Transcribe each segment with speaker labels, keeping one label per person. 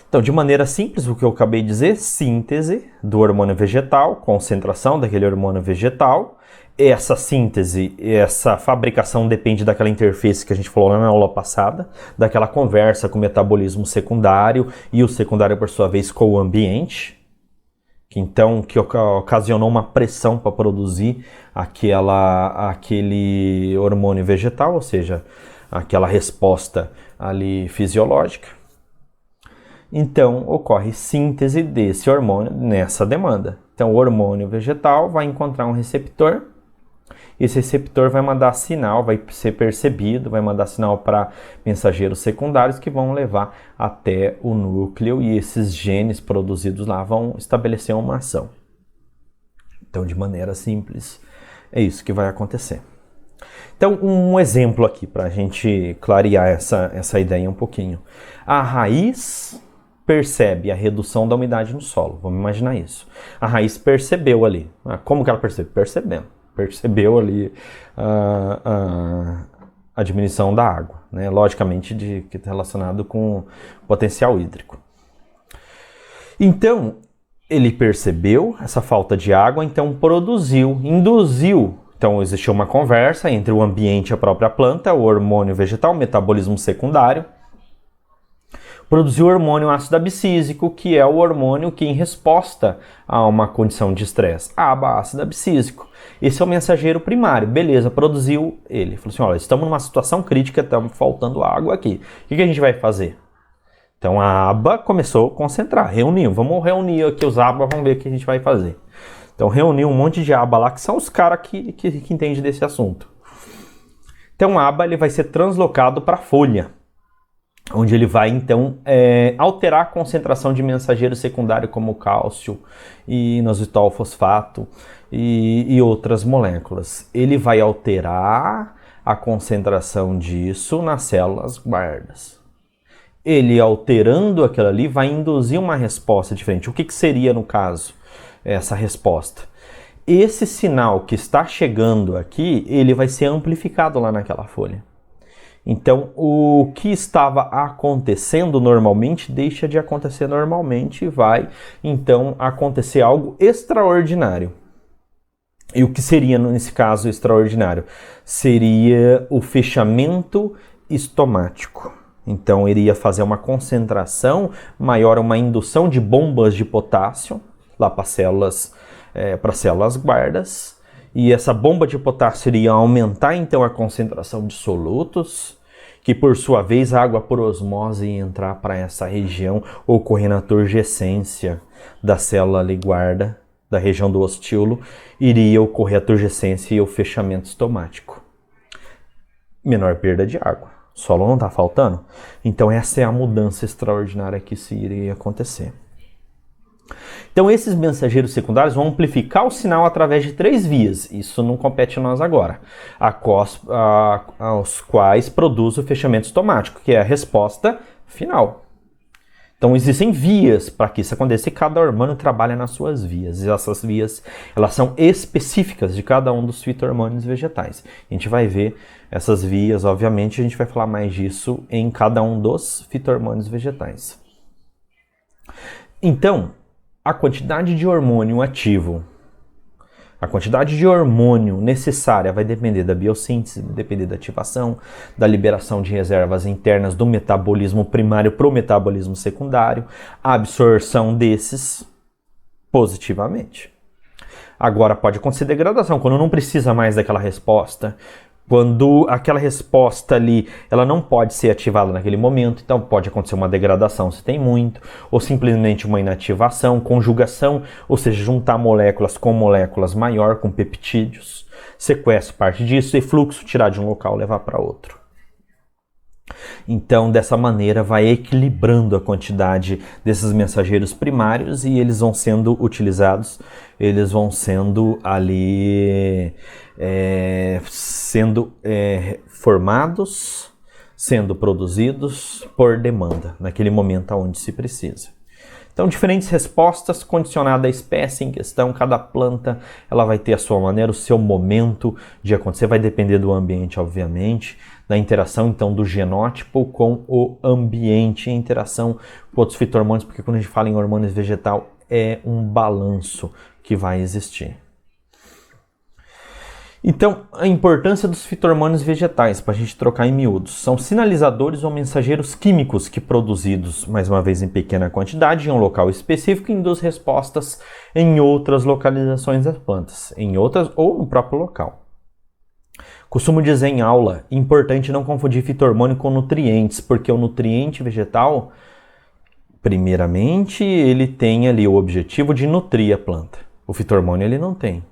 Speaker 1: Então, de maneira simples, o que eu acabei de dizer, síntese do hormônio vegetal, concentração daquele hormônio vegetal. Essa síntese, essa fabricação depende daquela interface que a gente falou na aula passada, daquela conversa com o metabolismo secundário e o secundário, por sua vez, com o ambiente. Então, que ocasionou uma pressão para produzir aquele hormônio vegetal, ou seja, aquela resposta ali fisiológica. Então, ocorre síntese desse hormônio nessa demanda. Então, o hormônio vegetal vai encontrar um receptor. Esse receptor vai mandar sinal, vai ser percebido, vai mandar sinal para mensageiros secundários que vão levar até o núcleo e esses genes produzidos lá vão estabelecer uma ação. Então, de maneira simples, é isso que vai acontecer. Então, um exemplo aqui para a gente clarear essa ideia um pouquinho. A raiz percebe a redução da umidade no solo, vamos imaginar isso. A raiz percebeu ali. Como que ela percebe? Percebeu ali a diminuição da água, né? Logicamente que está relacionado com o potencial hídrico. Então, ele percebeu essa falta de água, então produziu, induziu. Então, existiu uma conversa entre o ambiente e a própria planta, o hormônio vegetal, o metabolismo secundário. Produziu o hormônio ácido abscísico, que é o hormônio que, em resposta a uma condição de estresse, aba ácido abscísico. Esse é o mensageiro primário. Beleza, produziu ele. Falou assim, olha, estamos numa situação crítica, estamos faltando água aqui. O que a gente vai fazer? Então, a aba começou a concentrar, reuniu. Vamos reunir aqui os abas, vamos ver o que a gente vai fazer. Então, reuniu um monte de aba lá, que são os caras que entendem desse assunto. Então, a aba ele vai ser translocado para a folha, onde ele vai, então, alterar a concentração de mensageiro secundário, como o cálcio, inositol fosfato e outras moléculas. Ele vai alterar a concentração disso nas células guardas. Ele, alterando aquilo ali, vai induzir uma resposta diferente. O que seria, no caso, essa resposta? Esse sinal que está chegando aqui, ele vai ser amplificado lá naquela folha. Então, o que estava acontecendo normalmente deixa de acontecer normalmente e vai, então, acontecer algo extraordinário. E o que seria, nesse caso, extraordinário? Seria o fechamento estomático. Então, iria fazer uma concentração maior, uma indução de bombas de potássio lá para células guardas. E essa bomba de potássio iria aumentar, então, a concentração de solutos, que, por sua vez, a água por osmose ia entrar para essa região, ocorrendo a turgescência da célula ali guarda, da região do ostíolo, iria ocorrer a turgescência e o fechamento estomático. Menor perda de água. O solo não está faltando? Então, essa é a mudança extraordinária que se iria acontecer. Então, esses mensageiros secundários vão amplificar o sinal através de 3 vias. Isso não compete a nós agora. Aos quais produz o fechamento estomático, que é a resposta final. Então, existem vias para que isso aconteça e cada hormônio trabalha nas suas vias. E essas vias, elas são específicas de cada um dos fito-hormônios vegetais. A gente vai ver essas vias, obviamente, a gente vai falar mais disso em cada um dos fito-hormônios vegetais. Então, a quantidade de hormônio ativo, a quantidade de hormônio necessária vai depender da biossíntese, vai depender da ativação, da liberação de reservas internas do metabolismo primário para o metabolismo secundário, a absorção desses positivamente. Agora pode acontecer degradação, quando não precisa mais daquela resposta, quando aquela resposta ali, ela não pode ser ativada naquele momento, então pode acontecer uma degradação se tem muito, ou simplesmente uma inativação, conjugação, ou seja, juntar moléculas com moléculas maior, com peptídeos, sequestro parte disso, e fluxo, tirar de um local e levar para outro. Então, dessa maneira, vai equilibrando a quantidade desses mensageiros primários e eles vão sendo utilizados, eles vão sendo ali formados, sendo produzidos por demanda, naquele momento onde se precisa. Então, diferentes respostas condicionadas à espécie em questão, cada planta ela vai ter a sua maneira, o seu momento de acontecer, vai depender do ambiente, obviamente, da interação, então, do genótipo com o ambiente, interação com outros fito-hormônios, porque quando a gente fala em hormônios vegetal, é um balanço que vai existir. Então, a importância dos fito-hormônios vegetais, para a gente trocar em miúdos, são sinalizadores ou mensageiros químicos que, produzidos, mais uma vez, em pequena quantidade, em um local específico, induz respostas em outras localizações das plantas, em outras ou no próprio local. Costumo dizer em aula, importante não confundir fito-hormônio com nutrientes, porque o nutriente vegetal, primeiramente, ele tem ali o objetivo de nutrir a planta. O fito-hormônio ele não tem.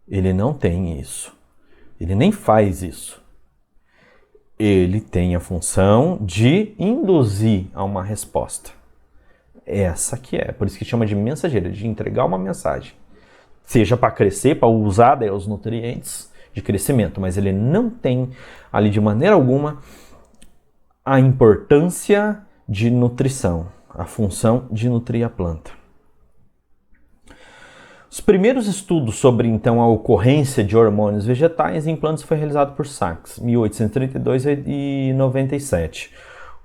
Speaker 1: Ele não tem isso. Ele nem faz isso. Ele tem a função de induzir a uma resposta. Essa que é. Por isso que chama de mensageiro, de entregar uma mensagem. Seja para crescer, para usar os nutrientes de crescimento, mas ele não tem ali de maneira alguma a importância de nutrição, a função de nutrir a planta. Os primeiros estudos sobre, então, a ocorrência de hormônios vegetais em plantas foi realizado por Sachs, 1832 e 97,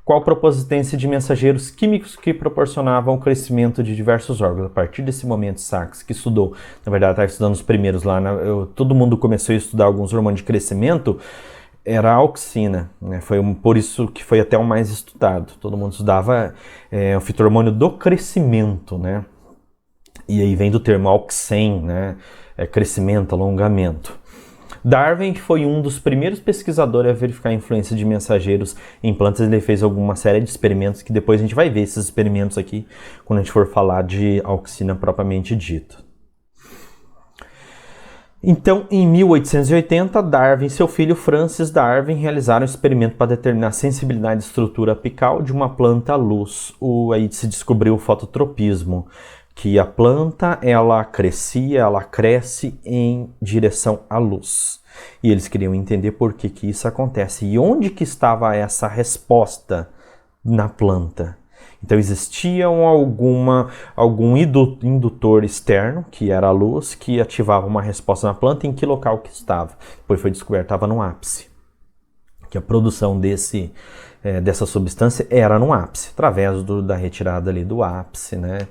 Speaker 1: qual propôs a existência de mensageiros químicos que proporcionavam o crescimento de diversos órgãos. A partir desse momento, Sachs, que estudou, na verdade, estava estudando os primeiros lá, todo mundo começou a estudar alguns hormônios de crescimento, era a auxina, né? Foi por isso que foi até o mais estudado. Todo mundo estudava o fito-hormônio do crescimento, né? E aí vem do termo auxem, né? Crescimento, alongamento. Darwin, que foi um dos primeiros pesquisadores a verificar a influência de mensageiros em plantas, ele fez alguma série de experimentos que depois a gente vai ver esses experimentos aqui quando a gente for falar de auxina propriamente dita. Então, em 1880, Darwin e seu filho Francis Darwin realizaram um experimento para determinar a sensibilidade e estrutura apical de uma planta à luz. Aí se descobriu o fototropismo, que a planta ela cresce em direção à luz. E eles queriam entender por que isso acontece e onde que estava essa resposta na planta. Então existia algum indutor externo, que era a luz, que ativava uma resposta na planta, em que local que estava. Depois foi descoberto, estava no ápice. Que a produção dessa substância era no ápice, através da retirada ali do ápice, né?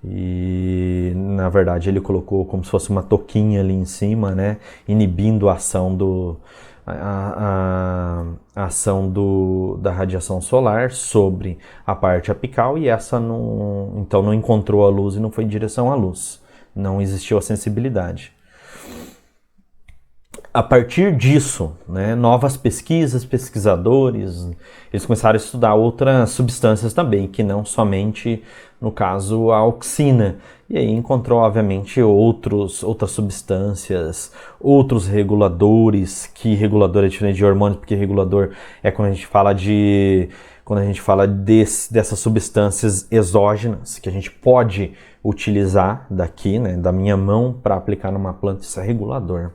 Speaker 1: E na verdade ele colocou como se fosse uma touquinha ali em cima, né? Inibindo a ação da radiação solar sobre a parte apical, e essa então não encontrou a luz e não foi em direção à luz. Não existiu a sensibilidade. A partir disso, né, novas pesquisadores, eles começaram a estudar outras substâncias também, que não somente, no caso, a auxina. E aí encontrou, obviamente, outras substâncias, outros reguladores, que regulador é diferente de hormônios, porque regulador é quando a gente fala dessas substâncias exógenas, que a gente pode utilizar daqui, né, da minha mão, para aplicar numa planta, isso é regulador.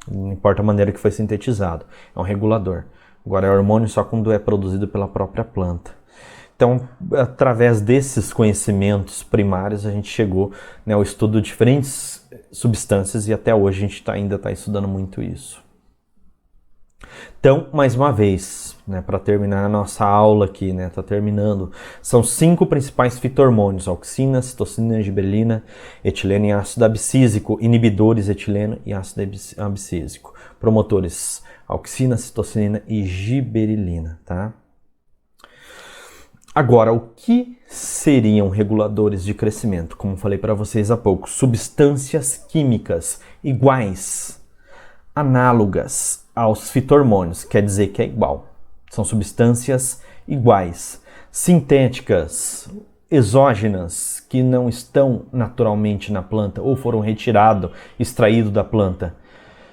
Speaker 1: Não importa a maneira que foi sintetizado, é um regulador. Agora é hormônio só quando é produzido pela própria planta. Então, através desses conhecimentos primários, a gente chegou, né, ao estudo de diferentes substâncias, e até hoje a gente ainda está estudando muito isso. Então, mais uma vez, né, para terminar a nossa aula aqui, né, tá terminando, são 5 principais fito-hormônios: auxina, citocina, gibberelina, etileno e ácido abscísico, inibidores etileno e ácido abscísico, promotores auxina, citocina e gibberelina, tá? Agora, o que seriam reguladores de crescimento? Como falei para vocês há pouco, substâncias químicas iguais, análogas aos fito-hormônios, quer dizer que é igual. São substâncias iguais, sintéticas, exógenas, que não estão naturalmente na planta ou foram extraído da planta.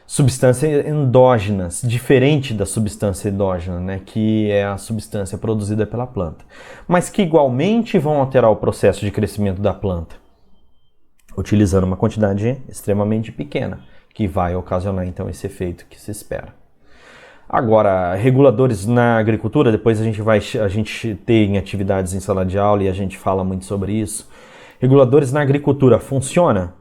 Speaker 1: Substâncias endógenas, diferente da substância endógena, né, que é a substância produzida pela planta, mas que igualmente vão alterar o processo de crescimento da planta, utilizando uma quantidade extremamente pequena, que vai ocasionar então esse efeito que se espera. Agora, reguladores na agricultura, depois a gente tem atividades em sala de aula e a gente fala muito sobre isso. Reguladores na agricultura, funciona?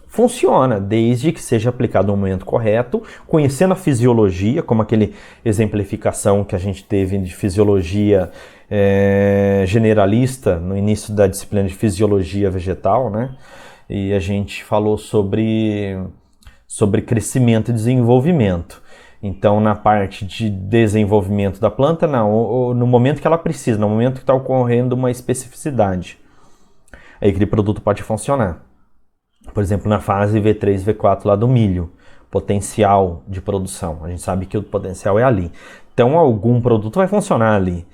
Speaker 1: Funciona, desde que seja aplicado no momento correto, conhecendo a fisiologia, como aquele exemplificação que a gente teve de fisiologia generalista no início da disciplina de fisiologia vegetal, né? E a gente falou sobre crescimento e desenvolvimento. Então, na parte de desenvolvimento da planta, não, no momento que ela precisa, no momento que está ocorrendo uma especificidade, aí aquele produto pode funcionar. Por exemplo, na fase V3, V4 lá do milho, potencial de produção. A gente sabe que o potencial é ali. Então, algum produto vai funcionar ali.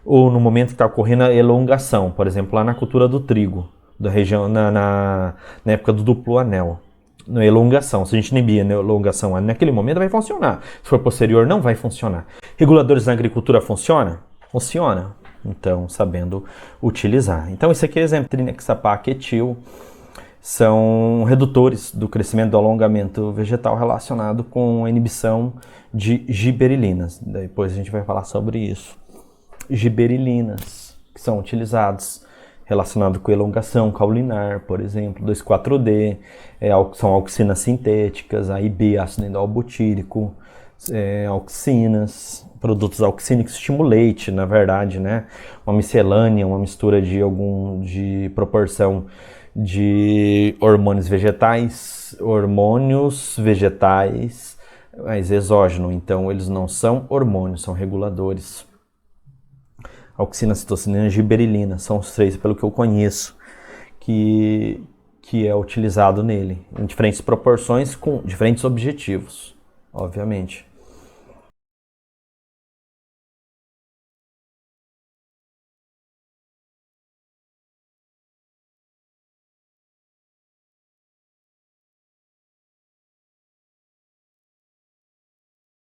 Speaker 1: Ou no momento que está ocorrendo a elongação, por exemplo, lá na cultura do trigo, da região, na época do duplo anel. Na elongação, se a gente inibir a elongação naquele momento, vai funcionar. Se for posterior, não vai funcionar. Reguladores na agricultura funciona? Funciona. Então, sabendo utilizar. Então, esse aqui é o exemplo. Trinexapac etil são redutores do crescimento do alongamento vegetal relacionado com a inibição de giberilinas. Depois a gente vai falar sobre isso. Giberilinas, que são utilizados relacionado com elongação caulinar, por exemplo, 2,4-D, são auxinas sintéticas, AIB, ácido indolbutírico, auxinas, produtos auxínicos, estimulante, na verdade, né? Uma miscelânea, uma mistura de proporção de hormônios vegetais, mas exógeno, então eles não são hormônios, são reguladores. Auxina, citocinina e giberilina, são os três, pelo que eu conheço, que é utilizado nele, em diferentes proporções, com diferentes objetivos, obviamente.